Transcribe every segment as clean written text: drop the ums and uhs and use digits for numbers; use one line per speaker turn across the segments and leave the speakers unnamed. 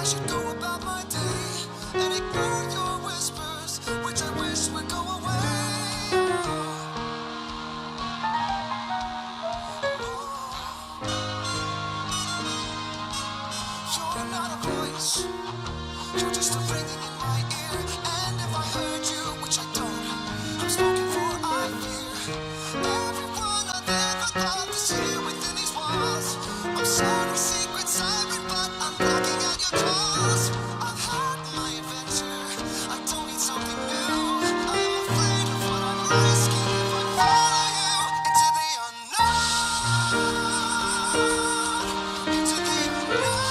should go about my day and ignore your whispers, which I wish would go away. You're not a voice, you're just a ringing in my ear. And if I heard you, which I don't, I'm spoken for, I fear. Everyone I've ever loved is here within these walls. I'm sorry, secret siren, but I'm knocking at your doors. I've had my adventure, I don't need something new. I'm afraid of what I'm risking if I follow you into the unknown. Into the unknown.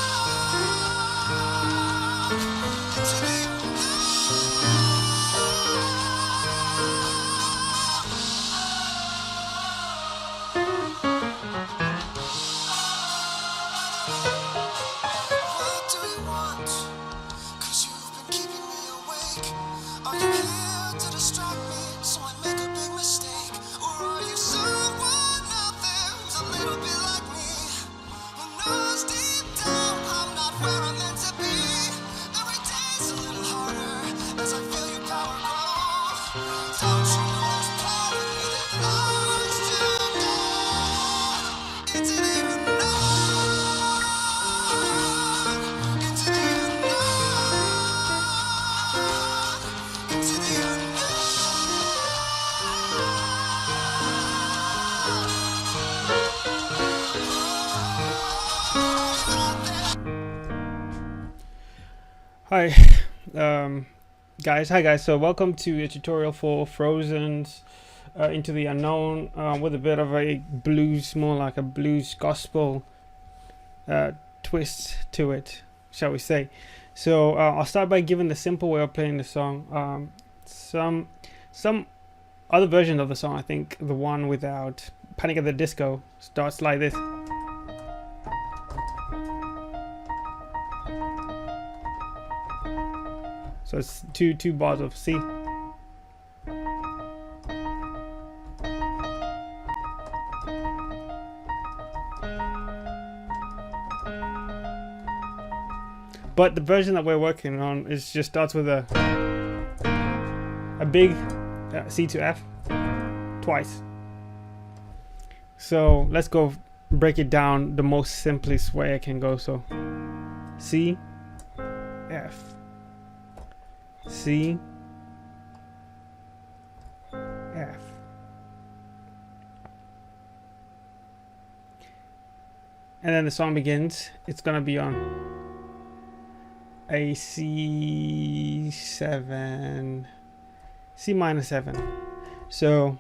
Into the What do you want? 'Cause you've been keeping me awake. Are you here to distract me so I make a big mistake? Or are you someone out there who's a little bit like me? Who knows deep down I'm not where I'm meant to be? Every day's a little harder as I feel your power grow. Don't you know there's part of me that longs to go into the unknown, into the unknown, into the
Hi, guys. Hi, guys. So, welcome to a tutorial for Frozen's Into the Unknown with a bit of a blues, more like a blues gospel twist to it, shall we say. So, I'll start by giving the simple way of playing the song. Some other version of the song, I think the one without Panic at the Disco, starts like this. So it's two bars of C. But the version that we're working on is just starts with a big C to F twice. So let's go break it down the most simplest way I can go. So C, F, C, F. And then the song begins. It's gonna be on a C7, C minor 7. So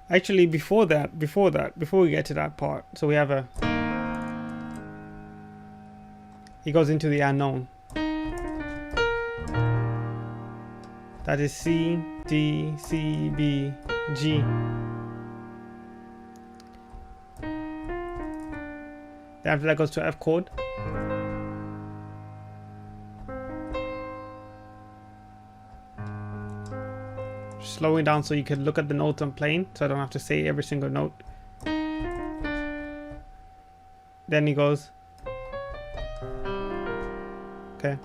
actually before we get to that part, so we have a, he goes into the unknown. That is C, D, C, B, G. Then after that goes to F chord. Slowing down so you can look at the notes I'm playing, so I don't have to say every single note. Then he goes. Okay.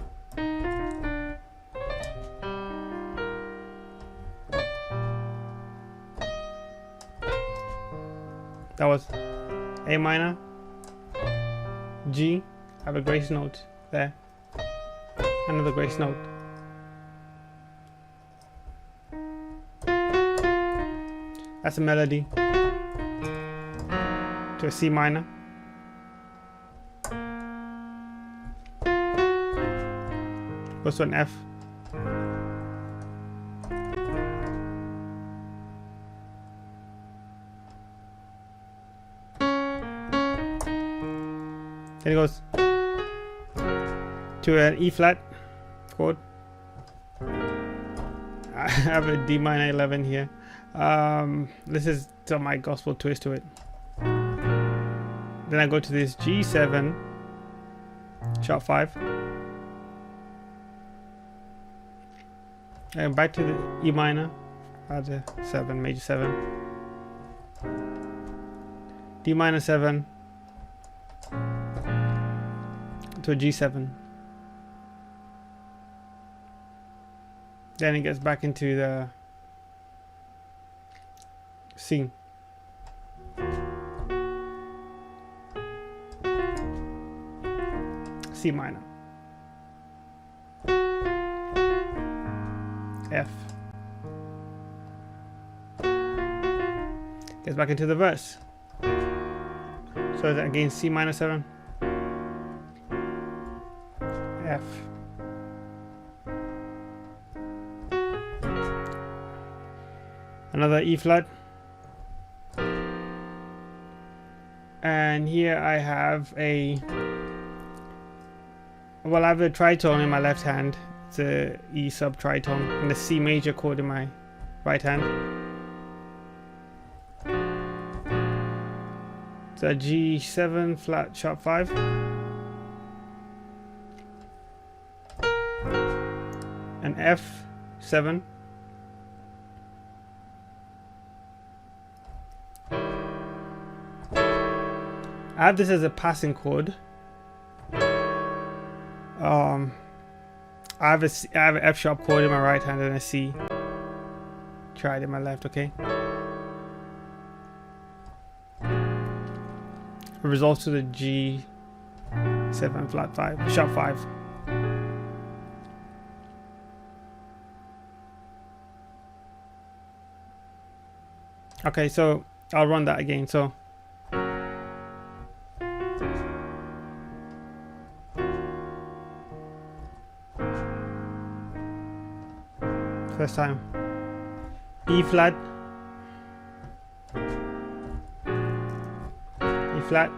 That was A minor, G, have a grace note there, another grace note. That's a melody to a C minor. Goes to an F. Then it goes to an E flat chord. I have a D minor 11 here. This is my gospel twist to it. Then I go to this G7 sharp 5, and back to the E minor, the 7, major 7, D minor 7, to a G7. Then it gets back into the C. C minor. F. Gets back into the verse. So that again C minor 7. F. Another E flat. And here I have a tritone in my left hand. It's a E sub tritone and a C major chord in my right hand. It's a G7 flat sharp 5. An F7. I have this as a passing chord. I have an F sharp chord in my right hand and a C triad in my left. Okay. It resolves to the G7 flat 5 sharp 5. Okay, so I'll run that again. So first time E flat, E flat,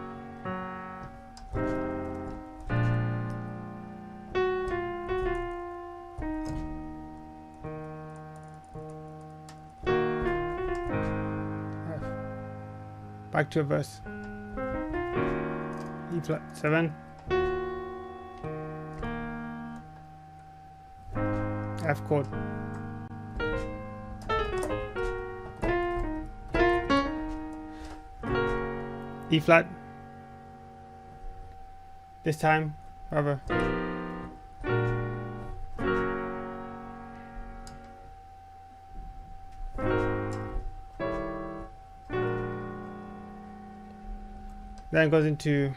F. Back to a verse. E flat 7, F chord. E flat. This time, however. Then it goes into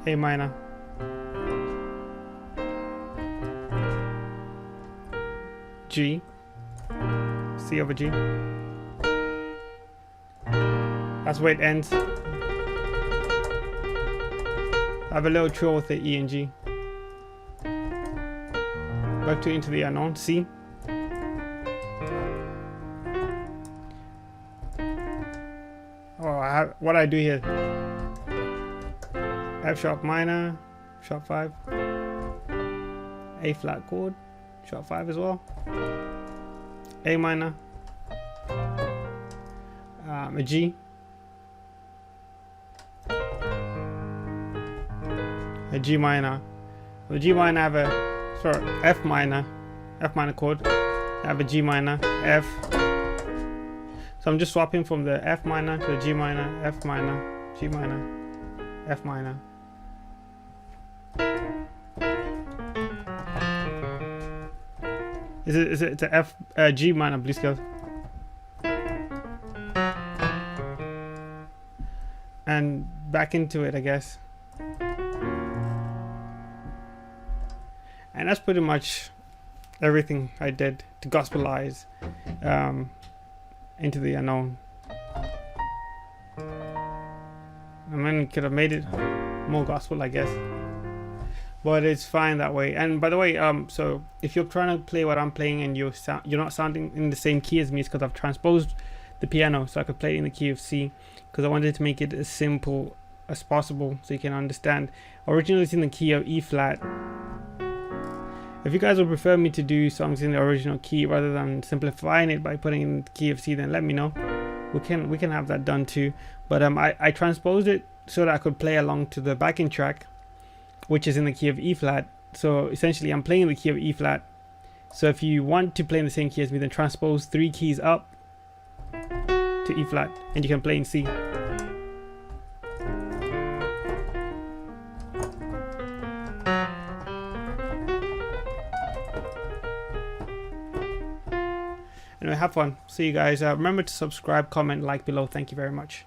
A minor. G. C over G. That's where it ends. I have a little trill with the E and G. Back to Into the Unknown, C. Oh, what I do here. F sharp minor, sharp 5. A flat chord, sharp 5 as well. A minor. A G. A G minor. The G minor I have a F minor chord. I have a G minor, F. So I'm just swapping from the F minor to the G minor, F minor, G minor, F minor. It's a F G minor blues scale. And back into it, I guess. And that's pretty much everything I did to gospelize Into the Unknown. I mean, could have made it more gospel, I guess, but it's fine that way. And by the way, so if you're trying to play what I'm playing and you're not sounding in the same key as me, it's because I've transposed the piano so I could play it in the key of C, because I wanted to make it as simple as possible so you can understand. Originally it's in the key of E flat. If you guys would prefer me to do songs in the original key rather than simplifying it by putting in the key of C, then let me know. We can have that done too. But I transposed it so that I could play along to the backing track, which is in the key of E flat. So essentially I'm playing the key of E flat. So if you want to play in the same key as me, then transpose 3 keys up to E flat and you can play in C. Anyway, have fun. See you guys. Remember to subscribe, comment, like below. Thank you very much.